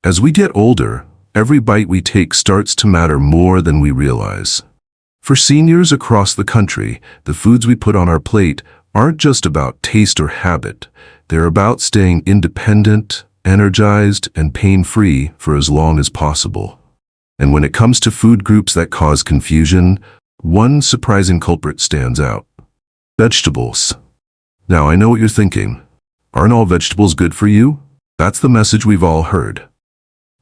As we get older, every bite we take starts to matter more than we realize. For seniors across the country, the foods we put on our plate aren't just about taste or habit. They're about staying independent, energized, and pain-free for as long as possible. And when it comes to food groups that cause confusion, one surprising culprit stands out: vegetables. Now, I know what you're thinking. Aren't all vegetables good for you? That's the message we've all heard.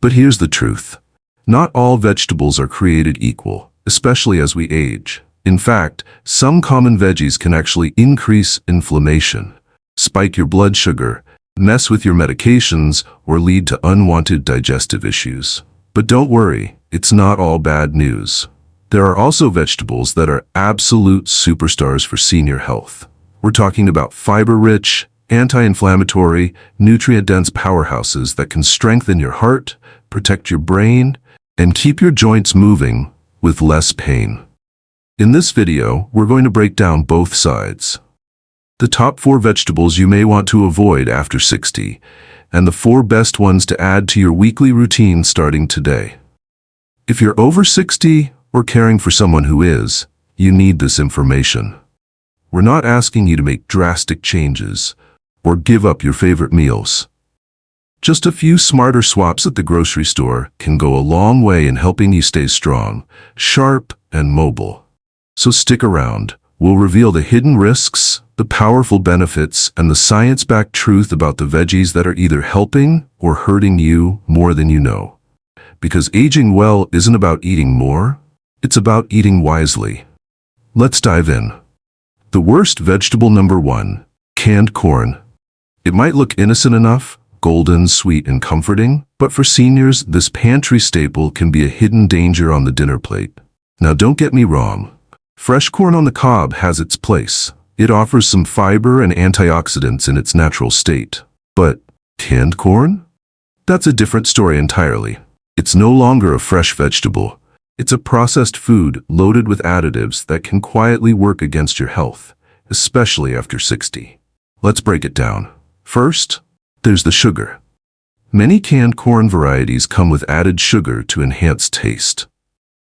But here's the truth. Not all vegetables are created equal, especially as we age. In fact, some common veggies can actually increase inflammation, spike your blood sugar, mess with your medications, or lead to unwanted digestive issues. But don't worry, it's not all bad news. There are also vegetables that are absolute superstars for senior health. We're talking about fiber-rich, anti-inflammatory, nutrient-dense powerhouses that can strengthen your heart, protect your brain, and keep your joints moving with less pain. In this video, we're going to break down both sides. The top 4 vegetables you may want to avoid after 60, and the 4 best ones to add to your weekly routine starting today. If you're over 60 or caring for someone who is, you need this information. We're not asking you to make drastic changes or give up your favorite meals. Just a few smarter swaps at the grocery store can go a long way in helping you stay strong, sharp, and mobile. So stick around. We'll reveal the hidden risks, the powerful benefits, and the science-backed truth about the veggies that are either helping or hurting you more than you know. Because aging well isn't about eating more, it's about eating wisely. Let's dive in. The worst vegetable number 1, canned corn. It might look innocent enough, golden, sweet, and comforting, but for seniors, this pantry staple can be a hidden danger on the dinner plate. Now, don't get me wrong. Fresh corn on the cob has its place. It offers some fiber and antioxidants in its natural state. But canned corn? That's a different story entirely. It's no longer a fresh vegetable. It's a processed food loaded with additives that can quietly work against your health, especially after 60. Let's break it down. First, there's the sugar. Many canned corn varieties come with added sugar to enhance taste.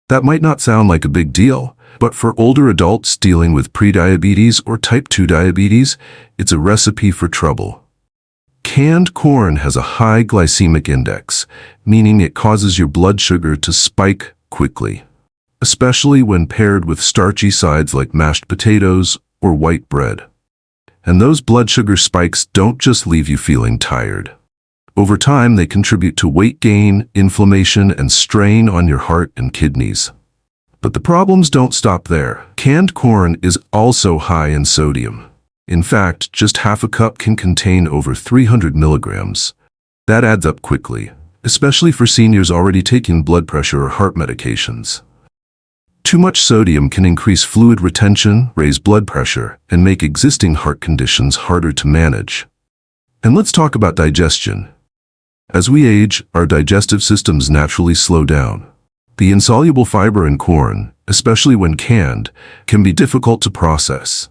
That might not sound like a big deal, but for older adults dealing with prediabetes or type 2 diabetes, it's a recipe for trouble. Canned corn has a high glycemic index, meaning it causes your blood sugar to spike quickly, especially when paired with starchy sides like mashed potatoes or white bread. And those blood sugar spikes don't just leave you feeling tired. Over time, they contribute to weight gain, inflammation, and strain on your heart and kidneys. But the problems don't stop there. Canned corn is also high in sodium. In fact, just half a cup can contain over 300 milligrams. That adds up quickly, especially for seniors already taking blood pressure or heart medications. Too much sodium can increase fluid retention, raise blood pressure, and make existing heart conditions harder to manage. And let's talk about digestion. As we age, our digestive systems naturally slow down. The insoluble fiber in corn, especially when canned, can be difficult to process.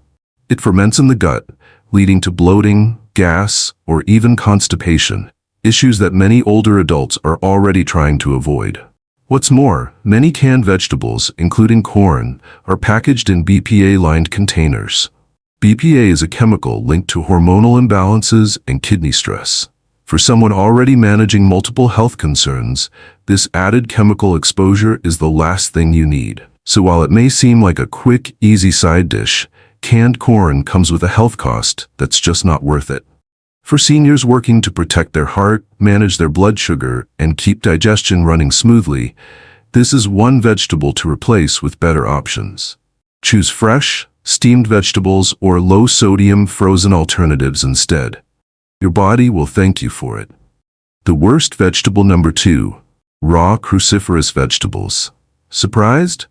It ferments in the gut, leading to bloating, gas, or even constipation, issues that many older adults are already trying to avoid. What's more, many canned vegetables, including corn, are packaged in BPA-lined containers. BPA is a chemical linked to hormonal imbalances and kidney stress. For someone already managing multiple health concerns, this added chemical exposure is the last thing you need. So while it may seem like a quick, easy side dish, canned corn comes with a health cost that's just not worth it. For seniors working to protect their heart, manage their blood sugar, and keep digestion running smoothly, this is one vegetable to replace with better options. Choose fresh, steamed vegetables or low-sodium frozen alternatives instead. Your body will thank you for it. The worst vegetable number 2, raw cruciferous vegetables. Surprised?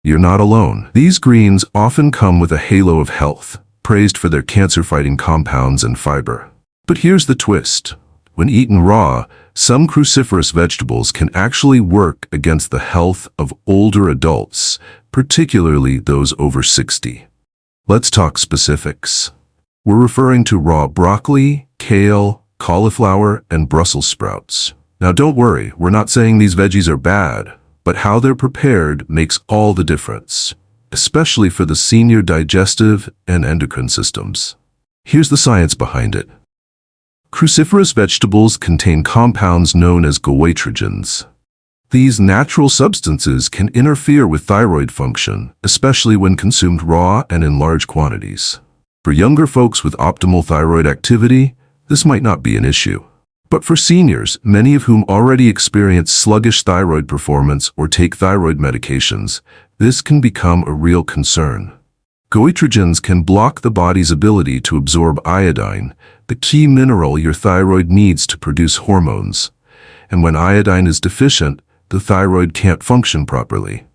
You're not alone. These greens often come with a halo of health, praised for their cancer-fighting compounds and fiber. But here's the twist. When eaten raw, some cruciferous vegetables can actually work against the health of older adults, particularly those over 60. Let's talk specifics. We're referring to raw broccoli, kale, cauliflower, and Brussels sprouts. Now don't worry, we're not saying these veggies are bad, but how they're prepared makes all the difference, especially for the senior digestive and endocrine systems. Here's the science behind it. Cruciferous vegetables contain compounds known as goitrogens. These natural substances can interfere with thyroid function, especially when consumed raw and in large quantities. For younger folks with optimal thyroid activity, this might not be an issue. But for seniors, many of whom already experience sluggish thyroid performance or take thyroid medications, this can become a real concern. Goitrogens can block the body's ability to absorb iodine, the key mineral your thyroid needs to produce hormones. And when iodine is deficient, the thyroid can't function properly.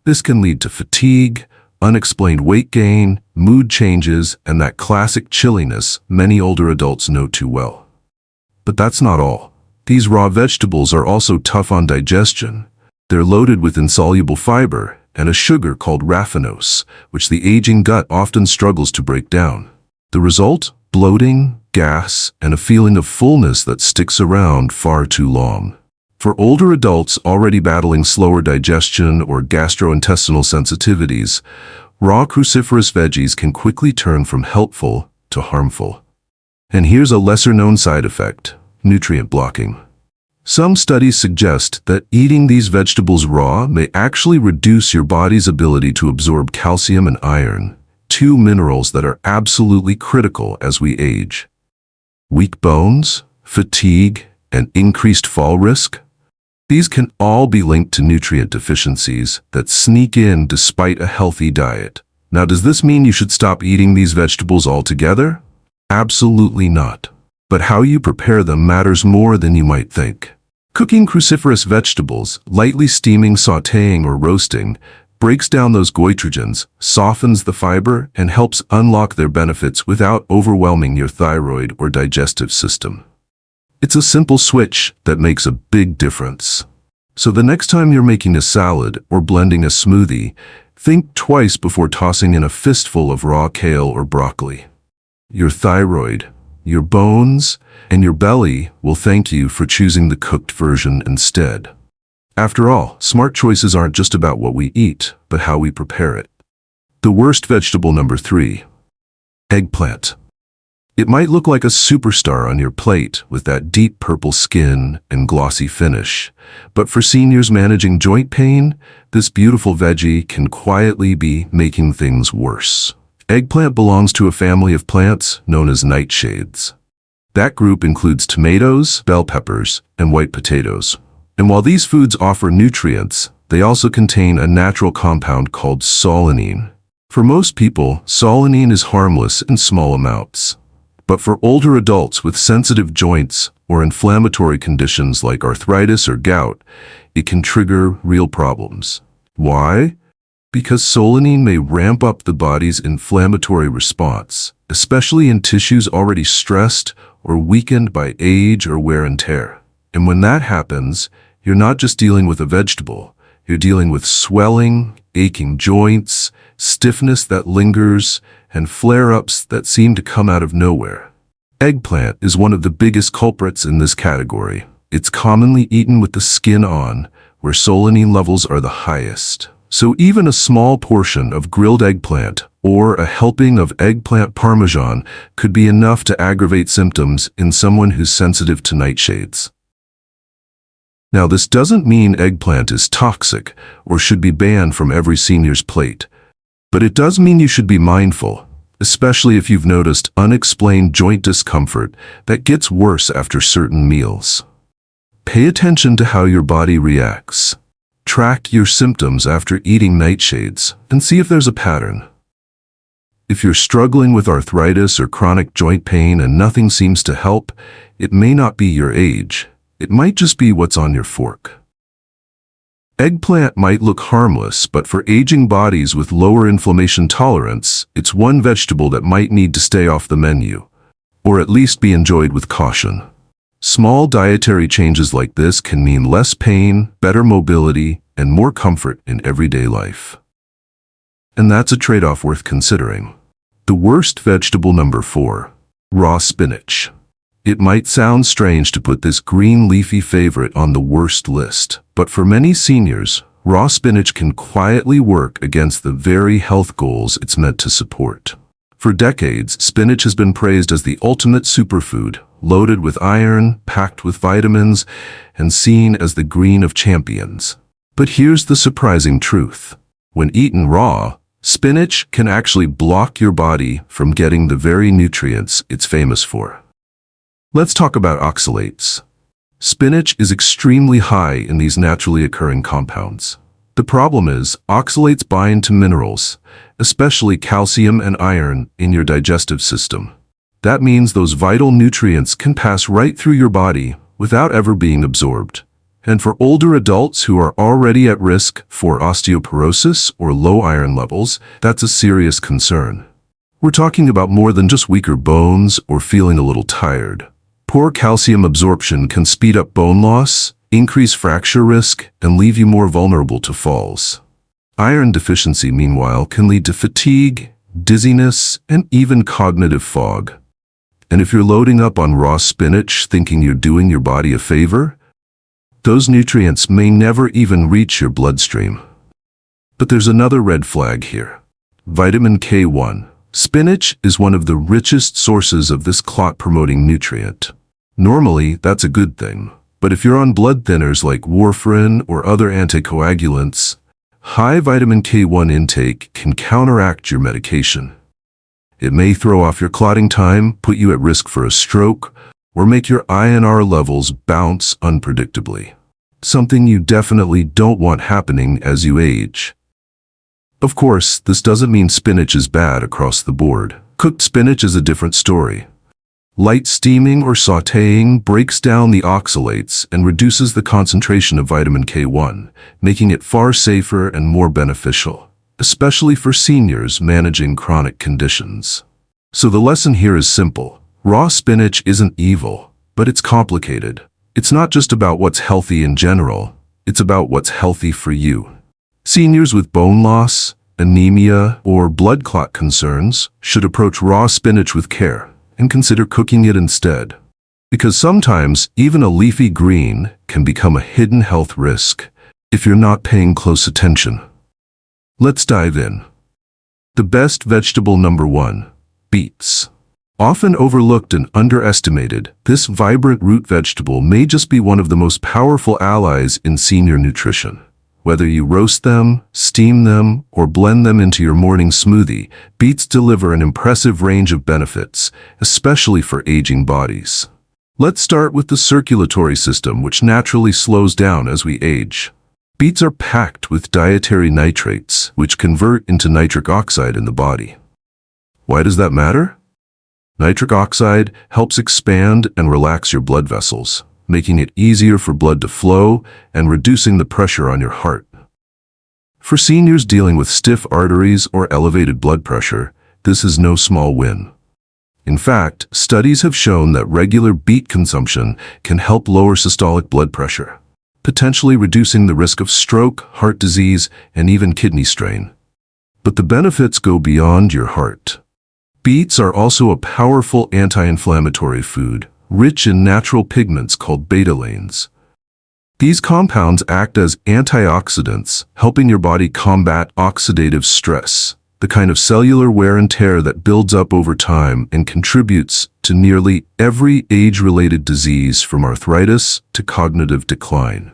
This can lead to fatigue, unexplained weight gain, mood changes, and that classic chilliness many older adults know too well. But that's not all. These raw vegetables are also tough on digestion. They're loaded with insoluble fiber and a sugar called raffinose, which the aging gut often struggles to break down. The result? Bloating, gas, and a feeling of fullness that sticks around far too long. For older adults already battling slower digestion or gastrointestinal sensitivities, raw cruciferous veggies can quickly turn from helpful to harmful. And here's a lesser-known side effect: nutrient blocking. Some studies suggest that eating these vegetables raw may actually reduce your body's ability to absorb calcium and iron, two minerals that are absolutely critical as we age. Weak bones, fatigue, and increased fall risk? These can all be linked to nutrient deficiencies that sneak in despite a healthy diet. Now, does this mean you should stop eating these vegetables altogether? Absolutely not. But how you prepare them matters more than you might think. Cooking cruciferous vegetables, lightly steaming, sautéing, or roasting, breaks down those goitrogens, softens the fiber, and helps unlock their benefits without overwhelming your thyroid or digestive system. It's a simple switch that makes a big difference. So the next time you're making a salad or blending a smoothie, think twice before tossing in a fistful of raw kale or broccoli. Your thyroid, your bones, and your belly will thank you for choosing the cooked version instead. After all, smart choices aren't just about what we eat, but how we prepare it. The worst vegetable number 3. Eggplant. It might look like a superstar on your plate with that deep purple skin and glossy finish, but for seniors managing joint pain, this beautiful veggie can quietly be making things worse. Eggplant belongs to a family of plants known as nightshades. That group includes tomatoes, bell peppers, and white potatoes. And while these foods offer nutrients, they also contain a natural compound called solanine. For most people, solanine is harmless in small amounts. But for older adults with sensitive joints or inflammatory conditions like arthritis or gout, it can trigger real problems. Why? Because solanine may ramp up the body's inflammatory response, especially in tissues already stressed or weakened by age or wear and tear. And when that happens, you're not just dealing with a vegetable, you're dealing with swelling, aching joints, stiffness that lingers, and flare-ups that seem to come out of nowhere. Eggplant is one of the biggest culprits in this category. It's commonly eaten with the skin on, where solanine levels are the highest. So even a small portion of grilled eggplant or a helping of eggplant parmesan could be enough to aggravate symptoms in someone who's sensitive to nightshades. Now, this doesn't mean eggplant is toxic or should be banned from every senior's plate, but it does mean you should be mindful, especially if you've noticed unexplained joint discomfort that gets worse after certain meals. Pay attention to how your body reacts. Track your symptoms after eating nightshades and see if there's a pattern. If you're struggling with arthritis or chronic joint pain and nothing seems to help, it may not be your age. It might just be what's on your fork. Eggplant might look harmless, but for aging bodies with lower inflammation tolerance, it's one vegetable that might need to stay off the menu, or at least be enjoyed with caution. Small dietary changes like this can mean less pain, better mobility, and more comfort in everyday life. And that's a trade-off worth considering. The worst vegetable number 4. Raw spinach. It might sound strange to put this green leafy favorite on the worst list, but for many seniors, raw spinach can quietly work against the very health goals it's meant to support. For decades, spinach has been praised as the ultimate superfood, loaded with iron, packed with vitamins, and seen as the green of champions. But here's the surprising truth. When eaten raw, spinach can actually block your body from getting the very nutrients it's famous for. Let's talk about oxalates. Spinach is extremely high in these naturally occurring compounds. The problem is, oxalates bind to minerals, especially calcium and iron, in your digestive system. That means those vital nutrients can pass right through your body without ever being absorbed. And for older adults who are already at risk for osteoporosis or low iron levels, that's a serious concern. We're talking about more than just weaker bones or feeling a little tired. Poor calcium absorption can speed up bone loss, increase fracture risk, and leave you more vulnerable to falls. Iron deficiency, meanwhile, can lead to fatigue, dizziness, and even cognitive fog. And if you're loading up on raw spinach thinking you're doing your body a favor, those nutrients may never even reach your bloodstream. But there's another red flag here. Vitamin K1. Spinach is one of the richest sources of this clot-promoting nutrient. Normally, that's a good thing. But if you're on blood thinners like warfarin or other anticoagulants, high vitamin K1 intake can counteract your medication. It may throw off your clotting time, put you at risk for a stroke, or make your INR levels bounce unpredictably. Something you definitely don't want happening as you age. Of course, this doesn't mean spinach is bad across the board. Cooked spinach is a different story. Light steaming or sautéing breaks down the oxalates and reduces the concentration of vitamin K1, making it far safer and more beneficial, especially for seniors managing chronic conditions. So the lesson here is simple. Raw spinach isn't evil, but it's complicated. It's not just about what's healthy in general, it's about what's healthy for you. Seniors with bone loss, anemia, or blood clot concerns should approach raw spinach with care and consider cooking it instead. Because sometimes even a leafy green can become a hidden health risk if you're not paying close attention. Let's dive in. The best vegetable number 1, beets. Often overlooked and underestimated, this vibrant root vegetable may just be one of the most powerful allies in senior nutrition. Whether you roast them, steam them, or blend them into your morning smoothie, beets deliver an impressive range of benefits, especially for aging bodies. Let's start with the circulatory system, which naturally slows down as we age. Beets are packed with dietary nitrates, which convert into nitric oxide in the body. Why does that matter? Nitric oxide helps expand and relax your blood vessels, making it easier for blood to flow and reducing the pressure on your heart. For seniors dealing with stiff arteries or elevated blood pressure, this is no small win. In fact, studies have shown that regular beet consumption can help lower systolic blood pressure, potentially reducing the risk of stroke, heart disease, and even kidney strain. But the benefits go beyond your heart. Beets are also a powerful anti-inflammatory food, rich in natural pigments called betalains. These compounds act as antioxidants, helping your body combat oxidative stress, the kind of cellular wear and tear that builds up over time and contributes to nearly every age-related disease from arthritis to cognitive decline.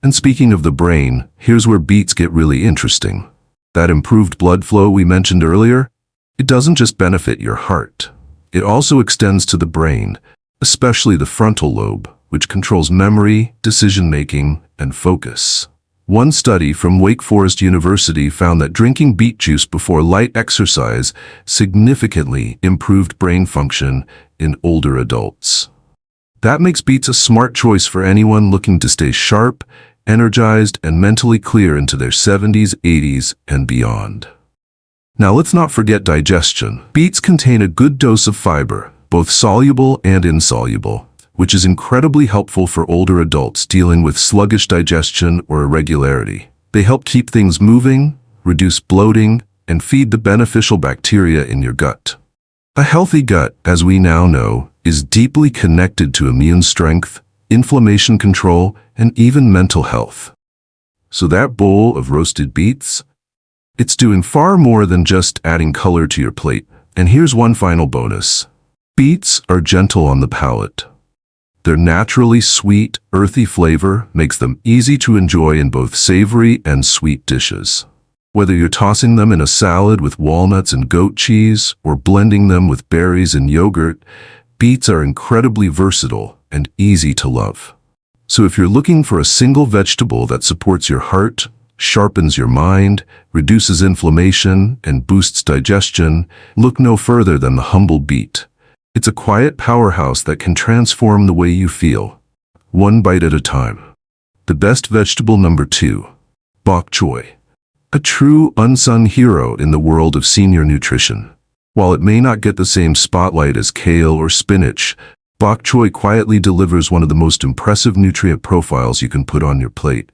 And speaking of the brain, here's where beets get really interesting. That improved blood flow we mentioned earlier, it doesn't just benefit your heart. It also extends to the brain, especially the frontal lobe, which controls memory, decision-making, and focus. One study from Wake Forest University found that drinking beet juice before light exercise significantly improved brain function in older adults. That makes beets a smart choice for anyone looking to stay sharp, energized, and mentally clear into their 70s, 80s, and beyond. Now let's not forget digestion. Beets contain a good dose of fiber, both soluble and insoluble, which is incredibly helpful for older adults dealing with sluggish digestion or irregularity. They help keep things moving, reduce bloating, and feed the beneficial bacteria in your gut. A healthy gut, as we now know, is deeply connected to immune strength, inflammation control, and even mental health. So that bowl of roasted beets? It's doing far more than just adding color to your plate. And here's one final bonus. Beets are gentle on the palate. Their naturally sweet, earthy flavor makes them easy to enjoy in both savory and sweet dishes. Whether you're tossing them in a salad with walnuts and goat cheese or blending them with berries and yogurt, beets are incredibly versatile and easy to love. So if you're looking for a single vegetable that supports your heart, sharpens your mind, reduces inflammation, and boosts digestion, look no further than the humble beet. It's a quiet powerhouse that can transform the way you feel, one bite at a time. The best vegetable number 2, bok choy. A true unsung hero in the world of senior nutrition. While it may not get the same spotlight as kale or spinach, bok choy quietly delivers one of the most impressive nutrient profiles you can put on your plate,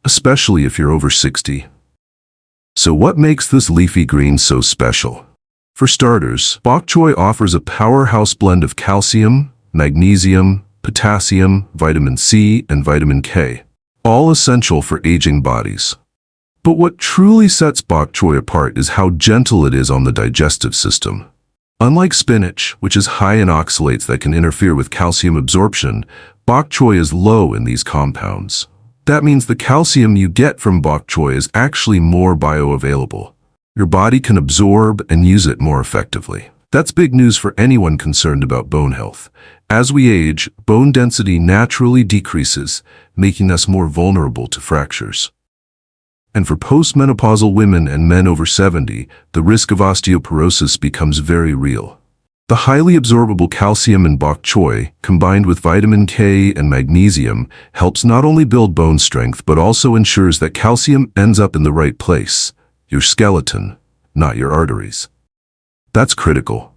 especially if you're over 60. So what makes this leafy green so special? For starters, bok choy offers a powerhouse blend of calcium, magnesium, potassium, vitamin C, and vitamin K, all essential for aging bodies. But what truly sets bok choy apart is how gentle it is on the digestive system. Unlike spinach, which is high in oxalates that can interfere with calcium absorption, bok choy is low in these compounds. That means the calcium you get from bok choy is actually more bioavailable. Your body can absorb and use it more effectively. That's big news for anyone concerned about bone health. As we age, bone density naturally decreases, making us more vulnerable to fractures. And for postmenopausal women and men over 70, the risk of osteoporosis becomes very real. The highly absorbable calcium in bok choy, combined with vitamin K and magnesium, helps not only build bone strength but also ensures that calcium ends up in the right place, your skeleton, not your arteries. That's critical,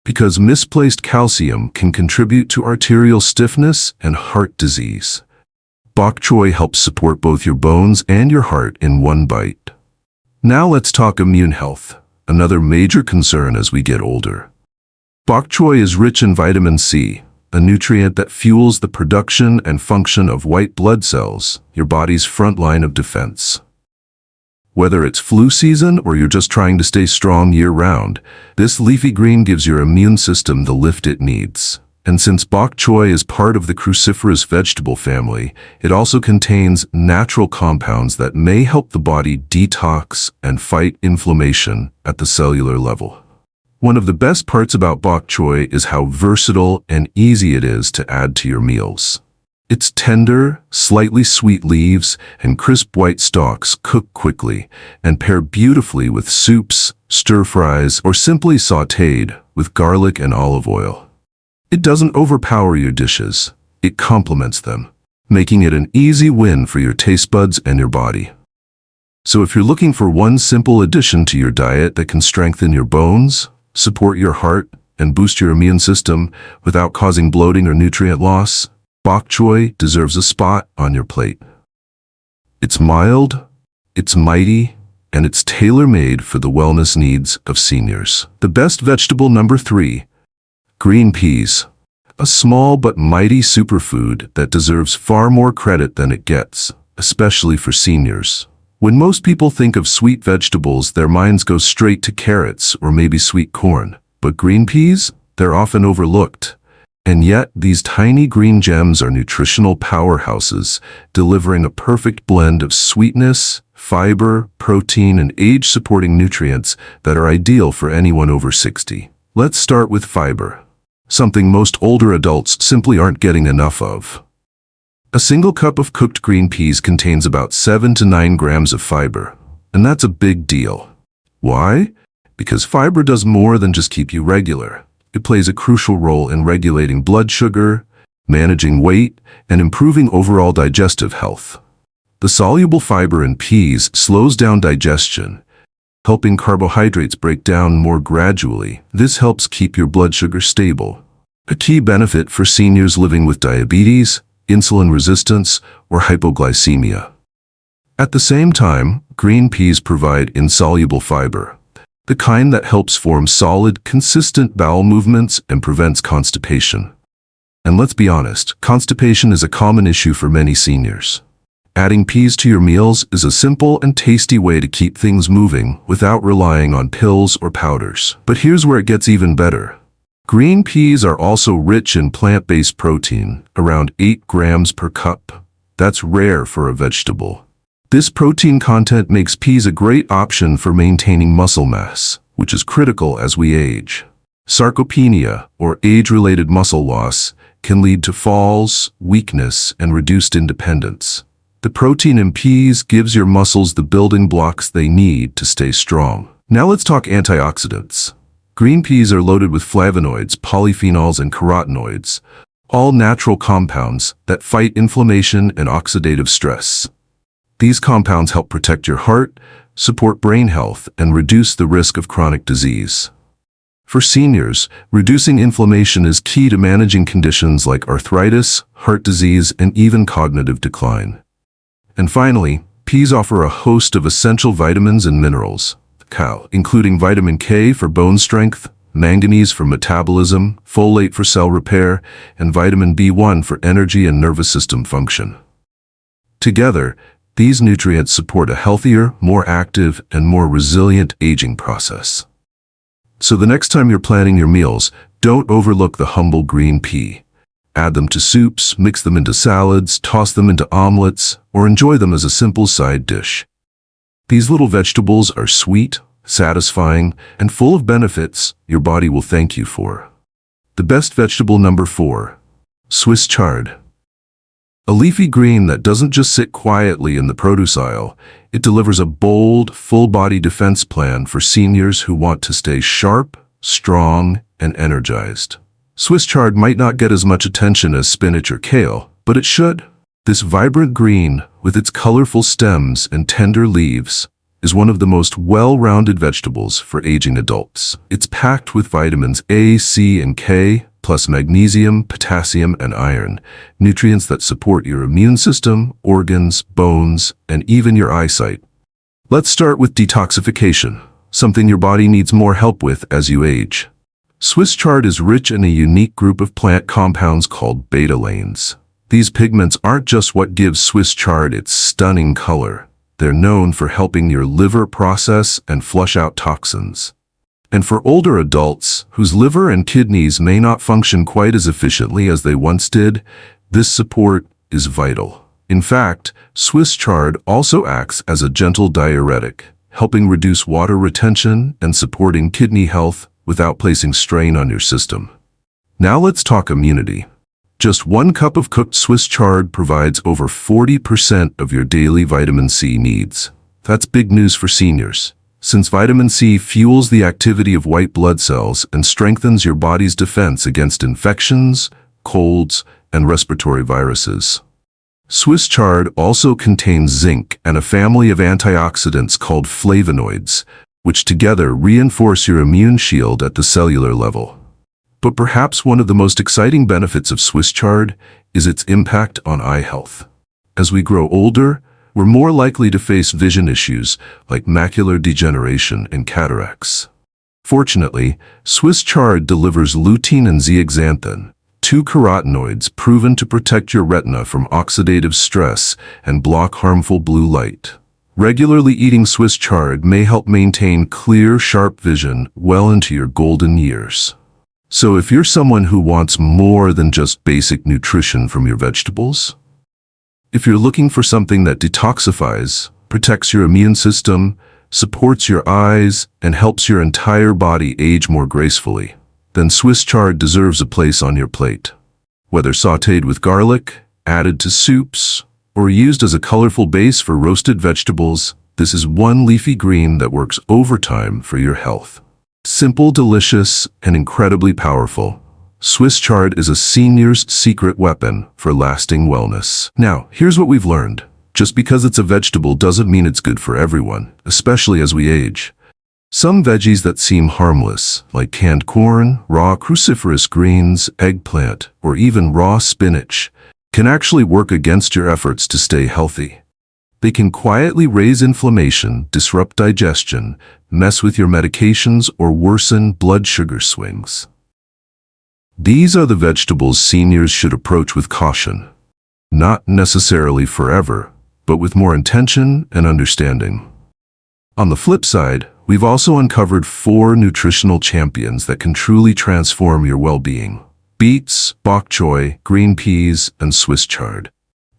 because misplaced calcium can contribute to arterial stiffness and heart disease. Bok choy helps support both your bones and your heart in one bite. Now let's talk immune health, another major concern as we get older. Bok choy is rich in vitamin C, a nutrient that fuels the production and function of white blood cells, your body's front line of defense. Whether it's flu season or you're just trying to stay strong year-round, this leafy green gives your immune system the lift it needs. And since bok choy is part of the cruciferous vegetable family, it also contains natural compounds that may help the body detox and fight inflammation at the cellular level. One of the best parts about bok choy is how versatile and easy it is to add to your meals. Its tender, slightly sweet leaves and crisp white stalks cook quickly and pair beautifully with soups, stir-fries, or simply sautéed with garlic and olive oil. It doesn't overpower your dishes, it complements them, making it an easy win for your taste buds and your body. So if you're looking for one simple addition to your diet that can strengthen your bones, support your heart, and boost your immune system without causing bloating or nutrient loss, bok choy deserves a spot on your plate. It's mild, it's mighty, and it's tailor-made for the wellness needs of seniors. The best vegetable number 3, green peas. A small but mighty superfood that deserves far more credit than it gets, especially for seniors. When most people think of sweet vegetables, their minds go straight to carrots or maybe sweet corn. But green peas? They're often overlooked. And yet, these tiny green gems are nutritional powerhouses, delivering a perfect blend of sweetness, fiber, protein, and age-supporting nutrients that are ideal for anyone over 60. Let's start with fiber, something most older adults simply aren't getting enough of. A single cup of cooked green peas contains about 7 to 9 grams of fiber, and that's a big deal. Why? Because fiber does more than just keep you regular. It plays a crucial role in regulating blood sugar, managing weight, and improving overall digestive health. The soluble fiber in peas slows down digestion, helping carbohydrates break down more gradually. This helps keep your blood sugar stable, a key benefit for seniors living with diabetes, insulin resistance, or hypoglycemia. At the same time, green peas provide insoluble fiber, the kind that helps form solid, consistent bowel movements and prevents constipation. And let's be honest, constipation is a common issue for many seniors. Adding peas to your meals is a simple and tasty way to keep things moving without relying on pills or powders. But here's where it gets even better. Green peas are also rich in plant-based protein, around 8 grams per cup. That's rare for a vegetable. This protein content makes peas a great option for maintaining muscle mass, which is critical as we age. Sarcopenia, or age-related muscle loss, can lead to falls, weakness, and reduced independence. The protein in peas gives your muscles the building blocks they need to stay strong. Now let's talk antioxidants. Green peas are loaded with flavonoids, polyphenols, and carotenoids, all natural compounds that fight inflammation and oxidative stress. These compounds help protect your heart, support brain health, and reduce the risk of chronic disease. For seniors, reducing inflammation is key to managing conditions like arthritis, heart disease, and even cognitive decline. And finally, peas offer a host of essential vitamins and minerals, including vitamin K for bone strength, manganese for metabolism, folate for cell repair, and vitamin B1 for energy and nervous system function. Together, these nutrients support a healthier, more active, and more resilient aging process. So the next time you're planning your meals, don't overlook the humble green pea. Add them to soups, mix them into salads, toss them into omelets, or enjoy them as a simple side dish. These little vegetables are sweet, satisfying, and full of benefits your body will thank you for. The best vegetable number 4, Swiss chard. A leafy green that doesn't just sit quietly in the produce aisle, it delivers a bold, full-body defense plan for seniors who want to stay sharp, strong, and energized. Swiss chard might not get as much attention as spinach or kale, but it should. This vibrant green, with its colorful stems and tender leaves, is one of the most well-rounded vegetables for aging adults. It's packed with vitamins A, C, and K, plus magnesium, potassium, and iron, nutrients that support your immune system, organs, bones, and even your eyesight. Let's start with detoxification, something your body needs more help with as you age. Swiss chard is rich in a unique group of plant compounds called betalains. These pigments aren't just what gives Swiss chard its stunning color. They're known for helping your liver process and flush out toxins. And for older adults, whose liver and kidneys may not function quite as efficiently as they once did, this support is vital. In fact, Swiss chard also acts as a gentle diuretic, helping reduce water retention and supporting kidney health without placing strain on your system. Now let's talk immunity. Just 1 cup of cooked Swiss chard provides over 40% of your daily vitamin C needs. That's big news for seniors, since vitamin C fuels the activity of white blood cells and strengthens your body's defense against infections, colds, and respiratory viruses. Swiss chard also contains zinc and a family of antioxidants called flavonoids, which together reinforce your immune shield at the cellular level. But perhaps one of the most exciting benefits of Swiss chard is its impact on eye health. As we grow older, we're more likely to face vision issues like macular degeneration and cataracts. Fortunately, Swiss chard delivers lutein and zeaxanthin, 2 carotenoids proven to protect your retina from oxidative stress and block harmful blue light. Regularly eating Swiss chard may help maintain clear, sharp vision well into your golden years. So if you're someone who wants more than just basic nutrition from your vegetables, if you're looking for something that detoxifies, protects your immune system, supports your eyes, and helps your entire body age more gracefully, then Swiss chard deserves a place on your plate. Whether sautéed with garlic, added to soups, or used as a colorful base for roasted vegetables, this is one leafy green that works overtime for your health. Simple, delicious, and incredibly powerful, Swiss chard is a senior's secret weapon for lasting wellness. Now, here's what we've learned. Just because it's a vegetable doesn't mean it's good for everyone, especially as we age. Some veggies that seem harmless, like canned corn, raw cruciferous greens, eggplant, or even raw spinach, can actually work against your efforts to stay healthy. They can quietly raise inflammation, disrupt digestion, mess with your medications, or worsen blood sugar swings. These are the vegetables seniors should approach with caution. Not necessarily forever, but with more intention and understanding. On the flip side, we've also uncovered 4 nutritional champions that can truly transform your well-being. Beets, bok choy, green peas, and Swiss chard.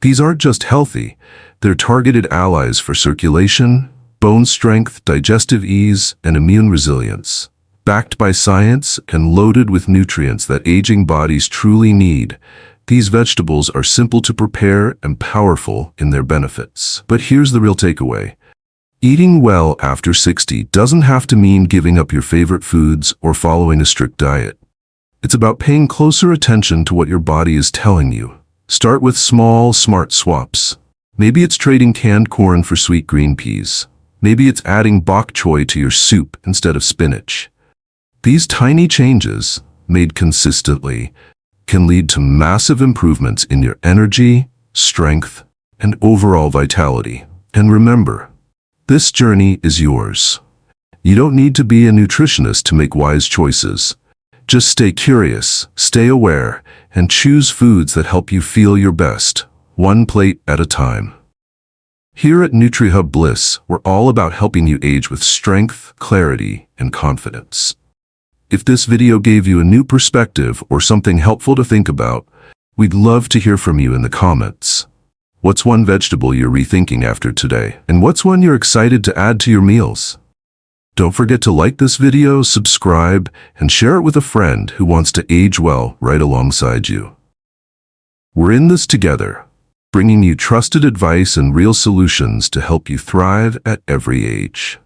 These aren't just healthy, they're targeted allies for circulation, bone strength, digestive ease, and immune resilience. Backed by science and loaded with nutrients that aging bodies truly need, these vegetables are simple to prepare and powerful in their benefits. But here's the real takeaway. Eating well after 60 doesn't have to mean giving up your favorite foods or following a strict diet. It's about paying closer attention to what your body is telling you. Start with small, smart swaps. Maybe it's trading canned corn for sweet green peas. Maybe it's adding bok choy to your soup instead of spinach. These tiny changes, made consistently, can lead to massive improvements in your energy, strength, and overall vitality. And remember, this journey is yours. You don't need to be a nutritionist to make wise choices. Just stay curious, stay aware, and choose foods that help you feel your best, one plate at a time. Here at NutriHub Bliss, we're all about helping you age with strength, clarity, and confidence. If this video gave you a new perspective or something helpful to think about, we'd love to hear from you in the comments. What's one vegetable you're rethinking after today? And what's one you're excited to add to your meals? Don't forget to like this video, subscribe, and share it with a friend who wants to age well right alongside you. We're in this together, bringing you trusted advice and real solutions to help you thrive at every age.